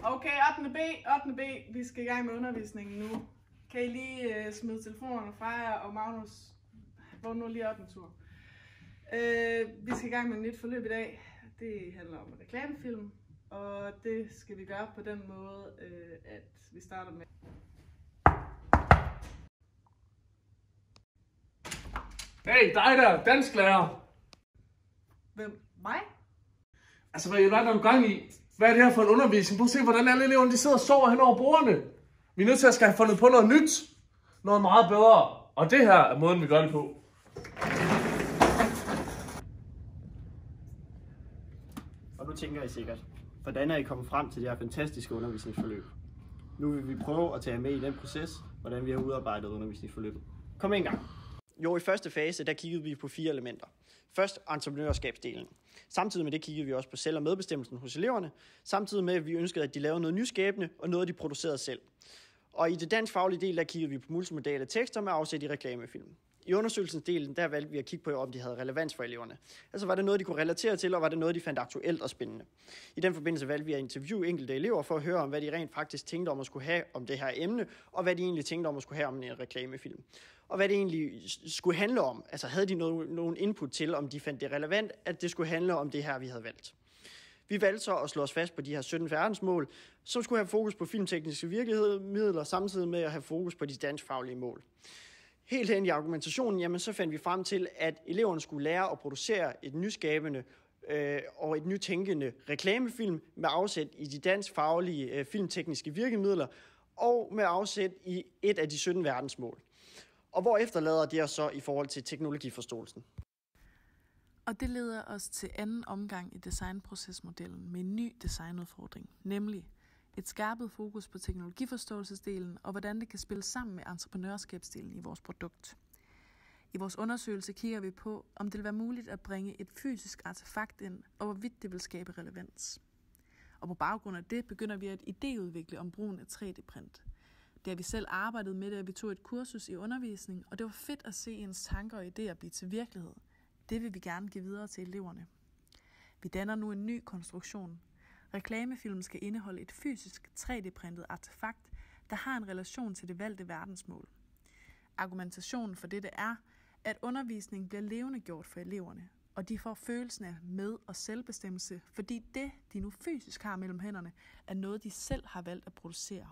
Okay, 8. B. Vi skal i gang med undervisningen nu. Kan I lige smide telefonerne fra jer, og Magnus, vågn nu lige op en tur. Vi skal i gang med et nyt forløb i dag. Det handler om reklamefilm, og det skal vi gøre på den måde, at vi starter med... Hey, dig der, dansklærer! Hvem? Mig? Altså, hvad er du gang i? Hvad er det her for en undervisning? Prøv at se, hvordan alle eleverne de sidder og sover hen over bordene. Vi er nødt til at have fundet på noget nyt. Noget meget bedre. Og det her er måden, vi gør det på. Og nu tænker I sikkert, hvordan er I kommet frem til det her fantastiske undervisningsforløb? Nu vil vi prøve at tage jer med i den proces, hvordan vi har udarbejdet undervisningsforløbet. Kom en gang. Jo, i første fase, der kiggede vi på 4 elementer. Først entreprenørskabsdelen. Samtidig med det kiggede vi også på selv- og medbestemmelsen hos eleverne, samtidig med, at vi ønskede, at de lavede noget nyskabende og noget, de producerede selv. Og i det danskfaglige del, der kiggede vi på multimodale tekster med afsæt i reklamefilm. I undersøgelsens delen, der valgte vi at kigge på, om de havde relevans for eleverne. Altså var det noget, de kunne relatere til, og var det noget, de fandt aktuelt og spændende. I den forbindelse valgte vi at interviewe enkelte elever for at høre om, hvad de rent faktisk tænkte om at skulle have om det her emne, og hvad de egentlig tænkte om at skulle have om en reklamefilm. Og hvad det egentlig skulle handle om. Altså havde de nogen input til, om de fandt det relevant, at det skulle handle om det her, vi havde valgt. Vi valgte så at slå os fast på de her 17 verdensmål, som skulle have fokus på filmtekniske virkemidler, samtidig med at have fokus på de danskfaglige mål. Helt hen i argumentationen, jamen, så fandt vi frem til, at eleverne skulle lære at producere et nyskabende og et nytænkende reklamefilm med afsæt i de danskfaglige filmtekniske virkemidler og med afsæt i et af de 17 verdensmål. Og hvor efterlader det os så i forhold til teknologiforståelsen? Og det leder os til anden omgang i designprocesmodellen med en ny designudfordring, nemlig et skærpet fokus på teknologiforståelsesdelen og hvordan det kan spille sammen med entreprenørskabsdelen i vores produkt. I vores undersøgelse kigger vi på, om det vil være muligt at bringe et fysisk artefakt ind, og hvorvidt det vil skabe relevans. Og på baggrund af det begynder vi at idéudvikle om brugen af 3D-print. Det har vi selv arbejdet med det, at vi tog et kursus i undervisning, og det var fedt at se ens tanker og idéer blive til virkelighed. Det vil vi gerne give videre til eleverne. Vi danner nu en ny konstruktion. Reklamefilmen skal indeholde et fysisk 3D-printet artefakt, der har en relation til det valgte verdensmål. Argumentationen for dette er, at undervisningen bliver levendegjort for eleverne, og de får følelsen af med- og selvbestemmelse, fordi det, de nu fysisk har mellem hænderne, er noget, de selv har valgt at producere.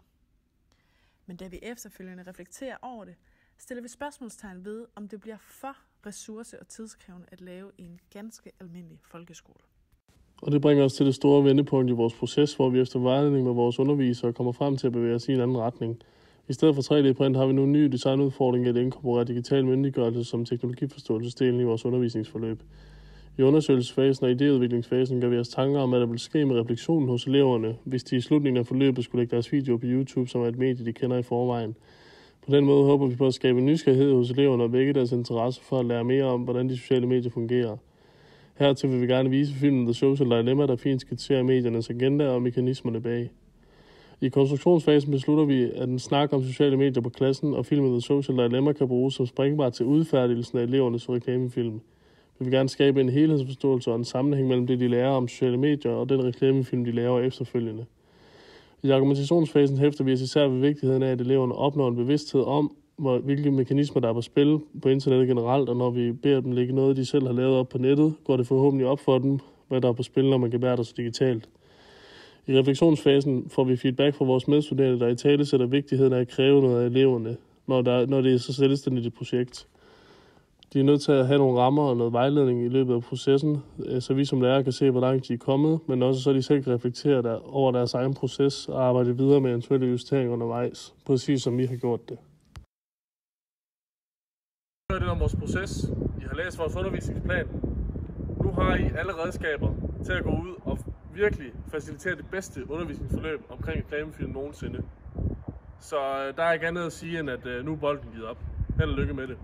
Men da vi efterfølgende reflekterer over det, stiller vi spørgsmålstegn ved, om det bliver for ressource- og tidskrævende at lave i en ganske almindelig folkeskole. Og det bringer os til det store vendepunkt i vores proces, hvor vi efter vejledning med vores undervisere kommer frem til at bevæge os i en anden retning. I stedet for 3D-print har vi nu en ny designudfordring at inkorporere digital myndiggørelse som teknologiforståelsesdelen i vores undervisningsforløb. I undersøgelsesfasen og idéudviklingsfasen gør vi os tanker om, at der vil ske med refleksionen hos eleverne, hvis de i slutningen af forløbet skulle lægge deres video på YouTube, som er et medie, de kender i forvejen. På den måde håber vi på at skabe nysgerrighed hos eleverne og vække deres interesse for at lære mere om, hvordan de sociale medier fungerer. Hertil vil vi gerne vise filmen The Social Dilemma, der fint skitserer mediernes agenda og mekanismerne bag. I konstruktionsfasen beslutter vi, at en snak om sociale medier på klassen og filmen The Social Dilemma kan bruges som springbræt til udfærdigelsen af elevernes reklamefilm. Vi vil gerne skabe en helhedsforståelse og en sammenhæng mellem det, de lærer om sociale medier og den reklamefilm, de laver efterfølgende. I argumentationsfasen hæfter vi os især ved vigtigheden af, at eleverne opnår en bevidsthed om, hvilke mekanismer der er på spil på internettet generelt, og når vi beder dem lægge noget, de selv har lavet op på nettet, går det forhåbentlig op for dem, hvad der er på spil, når man kan bære det så digitalt. I refleksionsfasen får vi feedback fra vores medstuderende, der i tale sætter vigtigheden af at kræve noget af eleverne, når det er så selvstændigt et projekt. De er nødt til at have nogle rammer og noget vejledning i løbet af processen, så vi som lærere kan se, hvor langt de er kommet, men også så de selv kan reflektere over deres egen proces og arbejde videre med eventuelle justeringer undervejs, præcis som vi har gjort det. Det er vores proces. I har læst vores undervisningsplan. Nu har I alle redskaber til at gå ud og virkelig facilitere det bedste undervisningsforløb omkring reklamefilm nogensinde. Så der er ikke andet at sige, end at nu er bolden givet op. Held og lykke med det.